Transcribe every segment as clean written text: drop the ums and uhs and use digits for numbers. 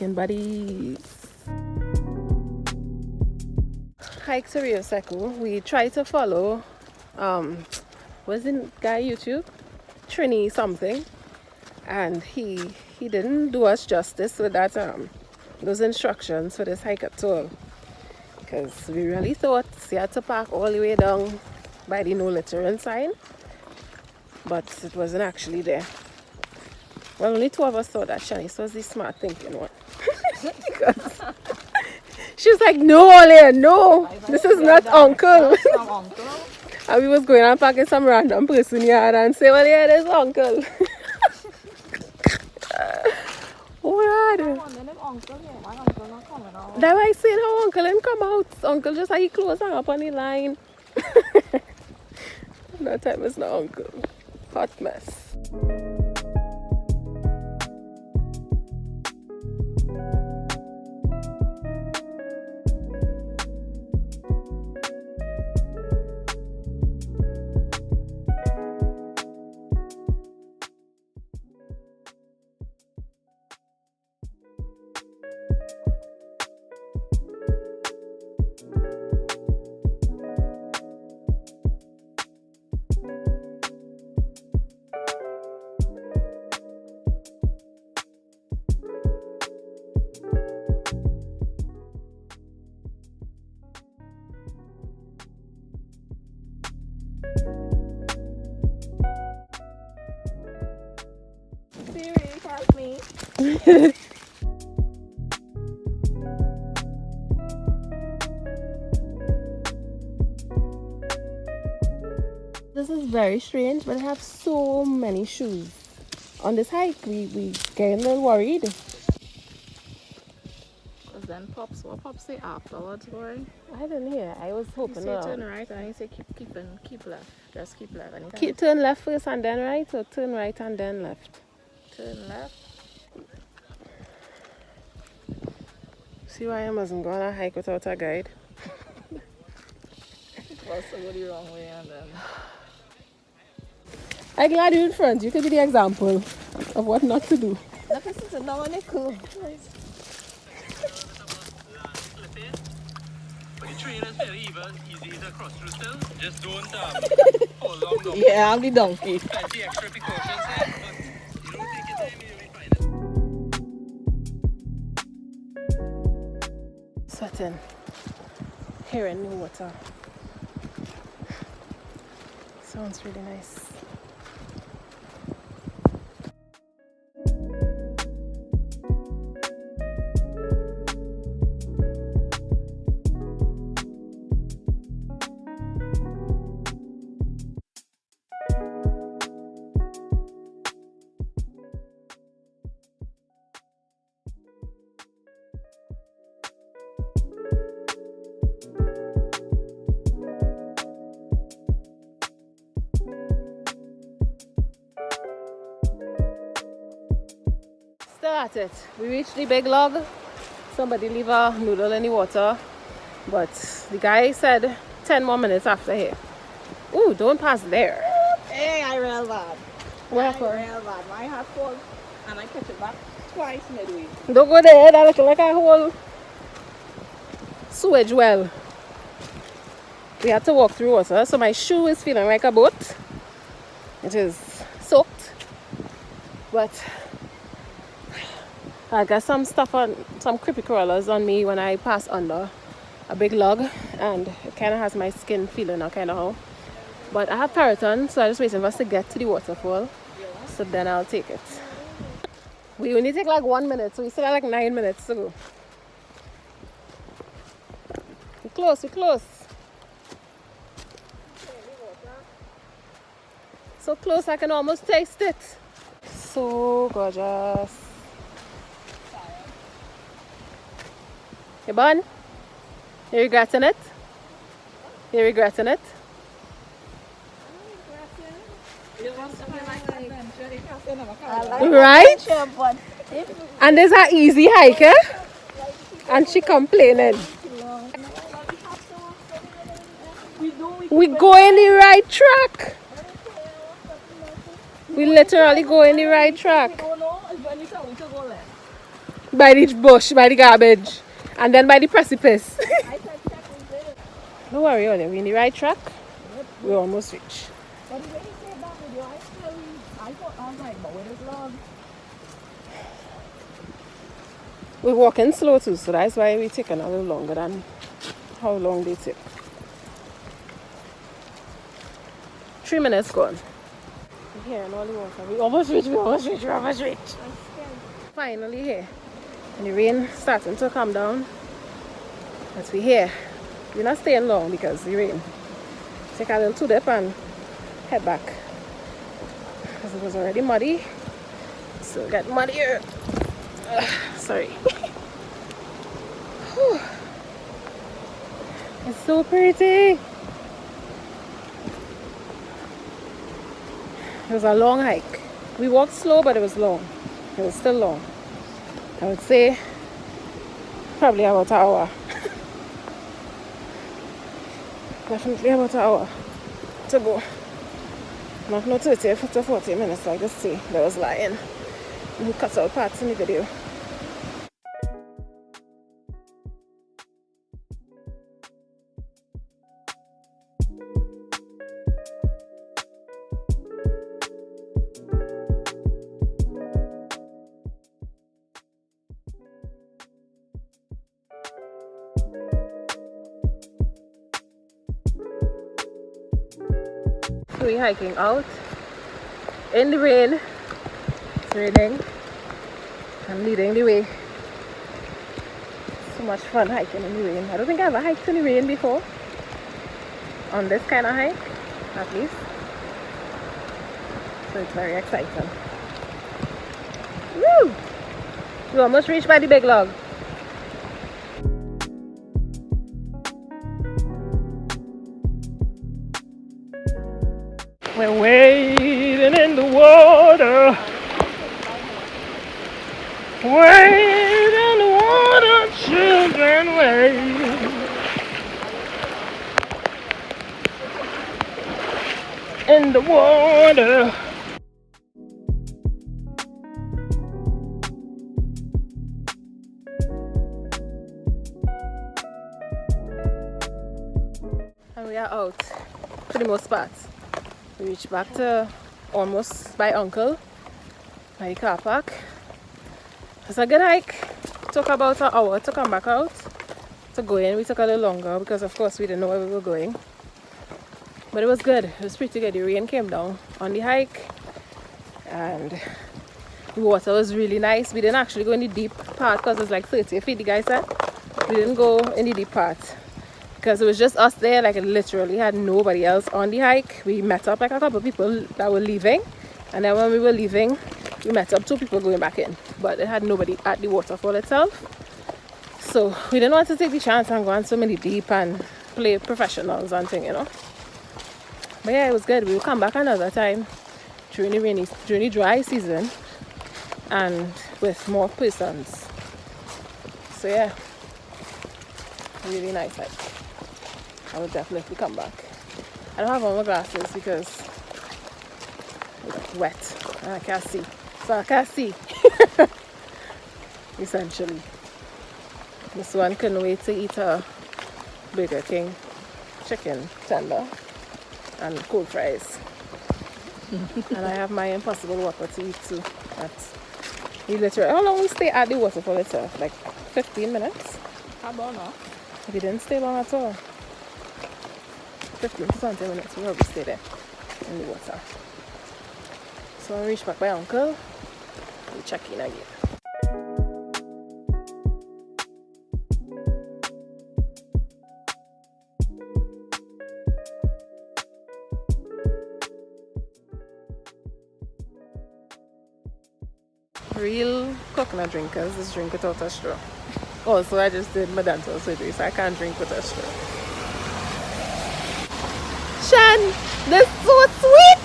hiking buddies. Hike to Rio Seco. We try to follow what's the guy YouTube? Trini something. And he didn't do us justice with that those instructions for this hike at all. Because we really thought you had to park all the way down by the no littering sign. But it wasn't actually there. Well, only two of us thought that. Shanice was the smart thinking one. Because she was like, no, Olia, no, this is not uncle. And we was going and parking some random person yard and say, well, yeah, there's uncle. What? That's why I said how uncle didn't come out. Uncle just like he close hang up on the line. That time is not uncle. Hot mess. Help me. This is very strange, but I have so many shoes. On this hike, we get a little worried. Because then what Pops say afterwards, boy? I didn't hear. I was hoping He say turn right and he say keep left. Just keep left. And turn left first and then right, or turn right and then left? Turn left. See why I mustn't go on a hike without a guide? Also go the wrong way and then... I'm glad you're in front. You could be the example of what not to do. Look, this is another one cool. But the train is very easy to cross through still. Just don't hold on. Yeah, I'm the donkey. Plenty extra precautions there, but you don't take your time, you'll be fine. Sweating. Here in new water. Sounds really nice. Still at it. We reached the big log. Somebody leave a noodle in the water. But the guy said 10 more minutes after here. Ooh, don't pass there. Hey, I real bad. What happened? Real bad. My hat fall and I catch it back twice midway. Don't go there. That looking like a whole sewage well. We had to walk through water. So my shoe is feeling like a boat. It is soaked. But I got some stuff on, some creepy crawlers on me when I pass under a big log, and it kind of has my skin feeling kind of how. But I have Peloton, so I'm just waiting for us to get to the waterfall, so then I'll take it. We only take like 1 minute, so we still have like 9 minutes to go. We're close, we're close. So close I can almost taste it. So gorgeous. You bun? You're regretting it? You're regretting it? Right? And there's an easy hike, eh? And she complaining. We go in the right track. We literally go in the right track. by the bush, by the garbage, and then by the precipice. I said check with it. Don't worry, Ollie, we're in the right track. We almost reach. But when he came back with you, I thought, I was like, but where is love? We're walking slow too, so that's why we're taking a little longer than how long they take. 3 minutes gone. We're here in all the water. We almost reach. Finally here. And the rain starting to come down. But we're here. We're not staying long because the rain. Take a little two-dip and head back. Because it was already muddy. So it got muddier. Sorry. It's so pretty. It was a long hike. We walked slow, but it was long. It was still long. I would say probably about an hour. Definitely about an hour to go. Not no 30 to 40 minutes like this tea that was lying. And he cuts out parts in the video. We're hiking out in the rain. It's raining. I'm leading the way. So much fun hiking in the rain. I don't think I've ever hiked in the rain before. On this kind of hike, at least. So it's very exciting. Woo! We almost reached by the big log. We're wading in the water. Wade in the water, children, wade. In the water. And we are out for the most part. We reached back to almost by Uncle, by the car park. It's a good hike. Took about an hour to come back out. To go in, we took a little longer because of course we didn't know where we were going. But it was good. It was pretty good. The rain came down on the hike and the water was really nice. We didn't actually go in the deep part because it was like 30 feet, the guy said. We didn't go in the deep part because it was just us there. Like it literally had nobody else on the hike. We met up like a couple of people that were leaving, and then when we were leaving we met up 2 people going back in, but it had nobody at the waterfall itself. So we didn't want to take the chance and go on so many deep and play professionals and thing, you know. But yeah, it was good. We will come back another time during the dry season and with more persons. So yeah, really nice hike. I would definitely come back. I don't have on my glasses because it's wet and I can't see. So I can't see. Essentially. This one couldn't wait to eat a Burger King chicken tender and cold fries. And I have my Impossible Whopper to eat too. We literally, how long we stay at the waterfall itself? Like 15 minutes? How about now? We didn't stay long at all. 15 to 20 minutes we probably stayed there in the water. So when we reach back by Uncle, we check in again. Real coconut drinkers just drink without a straw. Also, I just did my dental surgery, so I can't drink with a straw. Shan, this is so sweet!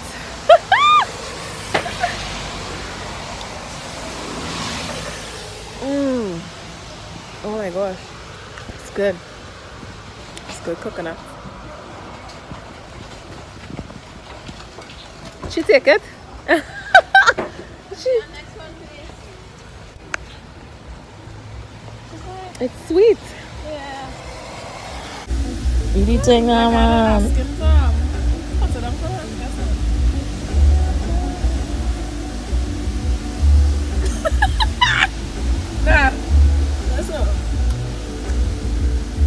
Oh my gosh, it's good. It's good coconut. She take it? It's sweet. Yeah. Eating now, man. Ask him to put it on for him. That's it. Nah. That's all.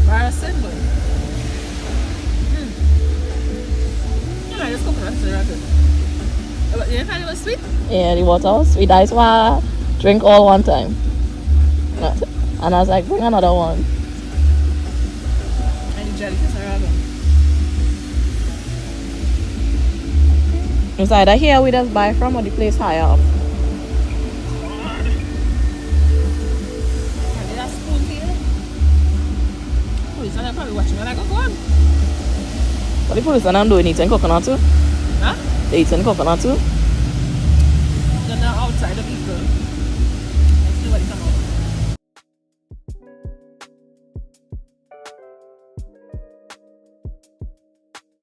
Embarrassing, but. You know, this coconut is very good. But you find it was sweet? Yeah, the water was sweet. I just want to drink all one time. And I was like, bring another one. And the jellyfish are good. It's either here we just buy from or the place higher up. And they have spoon here. Police are probably watching when I go on. What the police are doing? Eating coconut too? Huh? They eating coconut too? Then they're outside the vehicle. Let's see what they come out.